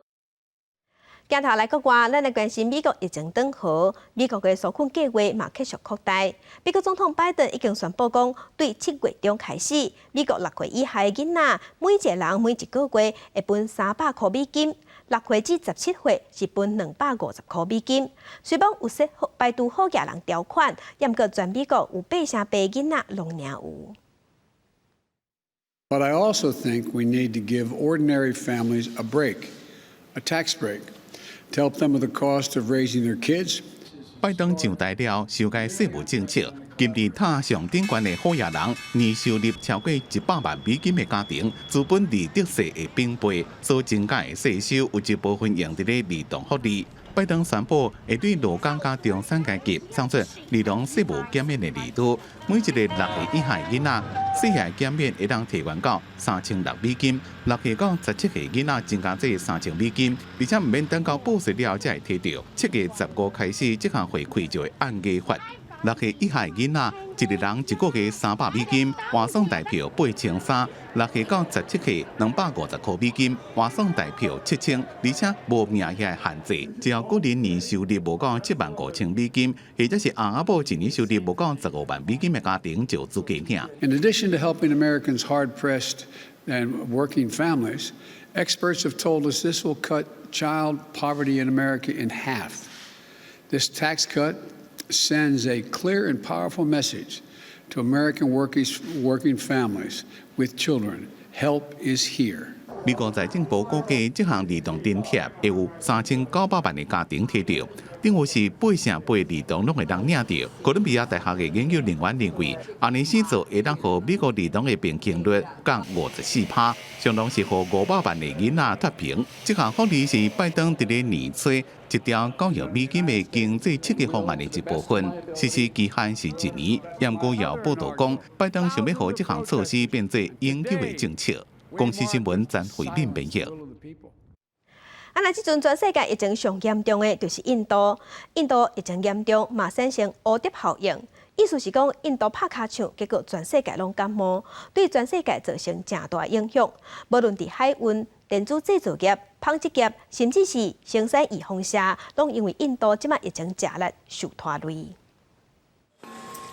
镜头来国外，咱来关心美国疫情转好，美国的纾困计划嘛继续扩大。美国总统拜登已经宣布讲，对7月中开始，美国6岁以下的囡仔，每一个人每1个月会分300块美金；6岁至17岁是分250块美金。虽讲有些排除好野人条款，也毋过全美国有8成8囡仔拢领有。But I also think we need to give ordinary families a break, a tax break, to help them with the cost of raising their kids. 拜登上台了，修改税务政策，今日塔上顶悬的好野人，年收入超过100万美金的家庭，资本利得税的并倍，所增加的税收有一部分用伫咧儿童福利。拜登宣布会对劳工加中产阶级送出儿童税务减免的利度，每一个6岁以下囡仔，税额减免会当提原到3600美金；6岁到17岁囡仔增加至3000美金，而且唔免等到报税了才会摕到。7月15开始，这项回馈就会按月发。6岁以下囡仔，一个人1个月300美金，换算代表8300；6岁到17岁250块美金，换算代表7000，而且无名额限制，只要个人年收入无到75000美金，或者是阿某一年收入无到15万美金的家庭就资格领。In addition to helping Americans hard-pressed and working families, experts have told us this will cut child poverty in America in half. This tax cut sends a clear and powerful message to American working families with children. Help is here. 美国财政部估计，这项儿童津贴会有3900万的家庭摕到，等于是8成8儿童拢会当领到。哥伦比亚大学的研究人员认为，安尼施做会当互美国儿童的平均率降54%，相当是互500万的囡仔脱贫。这项福利是拜登伫咧年初1条9亿美金的经济刺激方案的一部分，实施期限是1年。也毋过有报道讲，拜登想要互这项措施变做永久的政策。公司新闻詹慧敏编译。那即阵全世界疫情上严重的就是印度，印度疫情严重，嘛产生蝴蝶效应。意思是讲，印度拍卡唱，结果全世界拢感冒，对全世界造成正大影响。无论伫海运、电子制造业、纺织业，甚至是生产预防社，拢因为印度即摆疫情食力受拖累。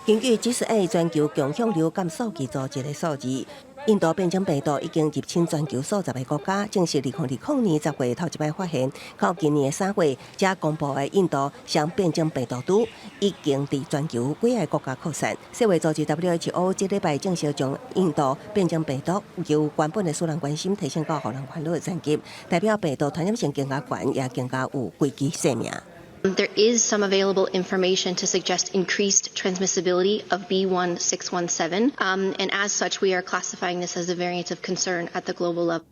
根据GSA全球共享流感数据组织的数字，印度变种病毒已经入侵全球数十个国家，正是2020年10月头一摆发现，到今年3月才公布的印度双变种病毒株已经伫全球几个国家扩散。世卫组织 WHO 这礼拜正式将印度变种病毒由原本的使人关心提升到互人烦恼的层级，代表病毒传染性更加悬，也更加有危及性命。There is some available information to suggest increased transmissibility of B1617, and as such, we are classifying this as a variant of concern at the global level.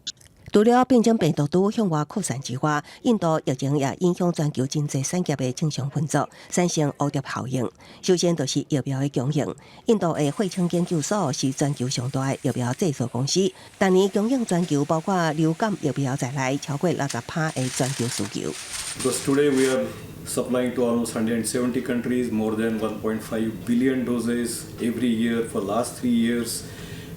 除了变种病毒株向外扩散之外，印度疫情也影响全球经济产业的正常运作，产生蝴蝶效应。首先就是疫苗的供应。印度的惠清研究所是全球上大的疫苗制造公司，当年供应全球包括流感疫苗在内超过60%的全球需求。Because today we are supplying to almost 170 countries more than 1.5 billion doses every year for last 3 years.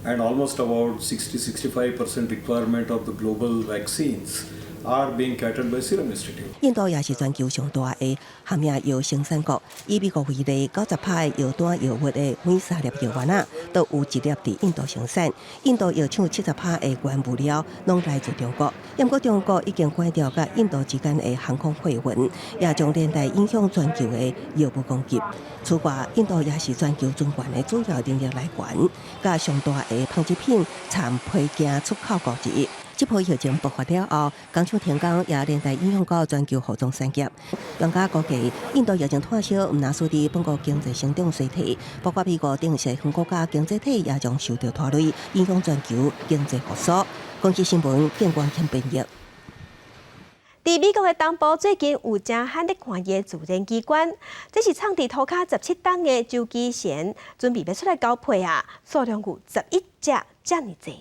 And almost about 60-65% requirement of the global vaccines are being catered by Serum Institute. 印度也是全球上大的含药药生产国，以美国为例，90%的药单药物的每3粒药丸都有1粒伫印度生产。印度药厂70%的原物料拢来自中国，不过中国已经关掉甲印度之间的航空货运，也将连带影响全球的药物供给。此外，印度也是全球尊源的主要能力来源，甲上大的纺织品、产配件出口国之一。这波疫情爆发了后，工厂停工也连带影响到全球服装产业。专家估计，印度疫情退烧，唔但使得本国经济成长衰退，包括美国等西方国家经济体也将受到拖累，影响全球经济复苏。国际新闻建关听编译。伫美国的东部最近有正罕得看的自然机关，这是藏伫涂骹17档的洲际蟬，准备要出来交配啊，数量有11只，这么多。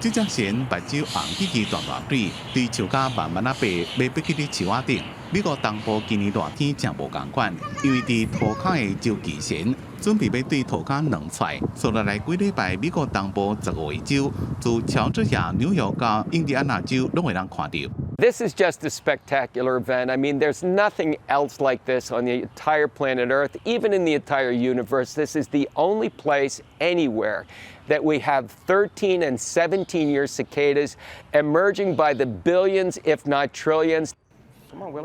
这只蟬目睭红起起大大蕊，对树甲慢慢爬，爬爬去伫树仔顶。美国东部今年热天真无共款，因为伫涂骹的洲际蟬准备要对涂骹卵出，所以来几礼拜，美国东部15个州，自乔治亚、纽约到印第安纳州，拢会人看到。This is just a spectacular event. I mean, there's nothing else like this on the entire planet Earth, even in the entire universe. This is the only place anywhere that we have 13 and 17-year cicadas emerging by the billions, if not trillions.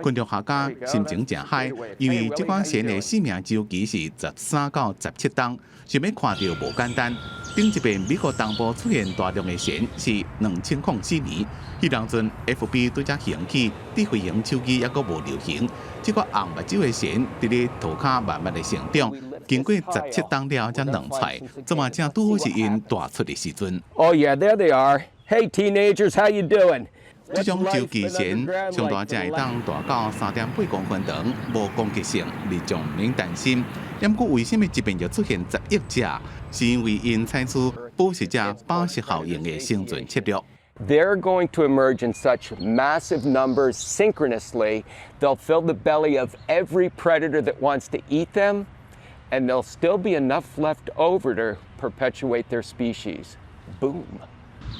群众学家心情真嗨，因为这款蟬的生命周期是13到17档，想要看到无简单。顶一遍美国东部出现大量的蟬是2004年，迄当阵 FB 对只兴起，伫飞行手机还阁无流行。这个红目睭的蟬伫咧涂骹慢慢的成长，经过17档了才卵出，这嘛正拄好是因大出的时阵。Oh yeah, there they are. Hey teenagers, how you doing? 这种洲际蟬上大只会当大到3.8公分长，无攻击性，你就唔免担心。不过为什么这边就出现11只？是因为因采取捕食者饱食效应的生存策略。They're going to emerge in such massive numbers synchronously. They'll fill the belly of every predator that wants to eat them, and there'll still be enough left over to perpetuate their species. Boom.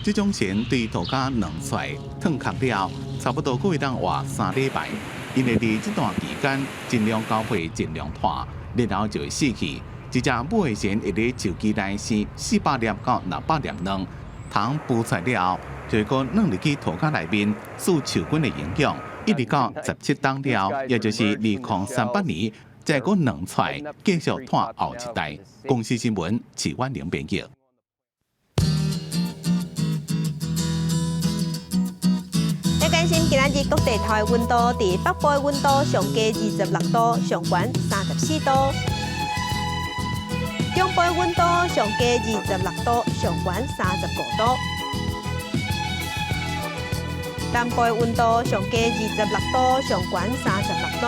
这种蟬对涂骹卵出脱壳了，差不多可以当活3礼拜。因为伫这段期间，尽量交配，尽量拖，然后就会死去。一只母的蟬会伫洲际内生400粒到600粒卵，糖孵出了后，就会搁软入去涂骹内面，受球菌的影响，一直到17档了，也就是2038年，再搁卵出，继续拖后一代。公司新闻，齐婉玲编辑。关心今日各地头的温度，伫北部的温度上加26度，上悬34度；中部的温度上加26度，上悬35度；南部的温度上加26度，上悬36度；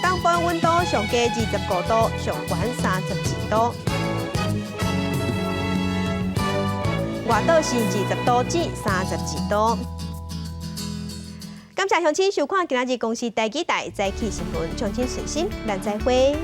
东部的温度上加25度，上悬32度。外岛是20度至32度。感谢乡亲收看今日公视第几台早起新闻，乡亲随心，咱再会。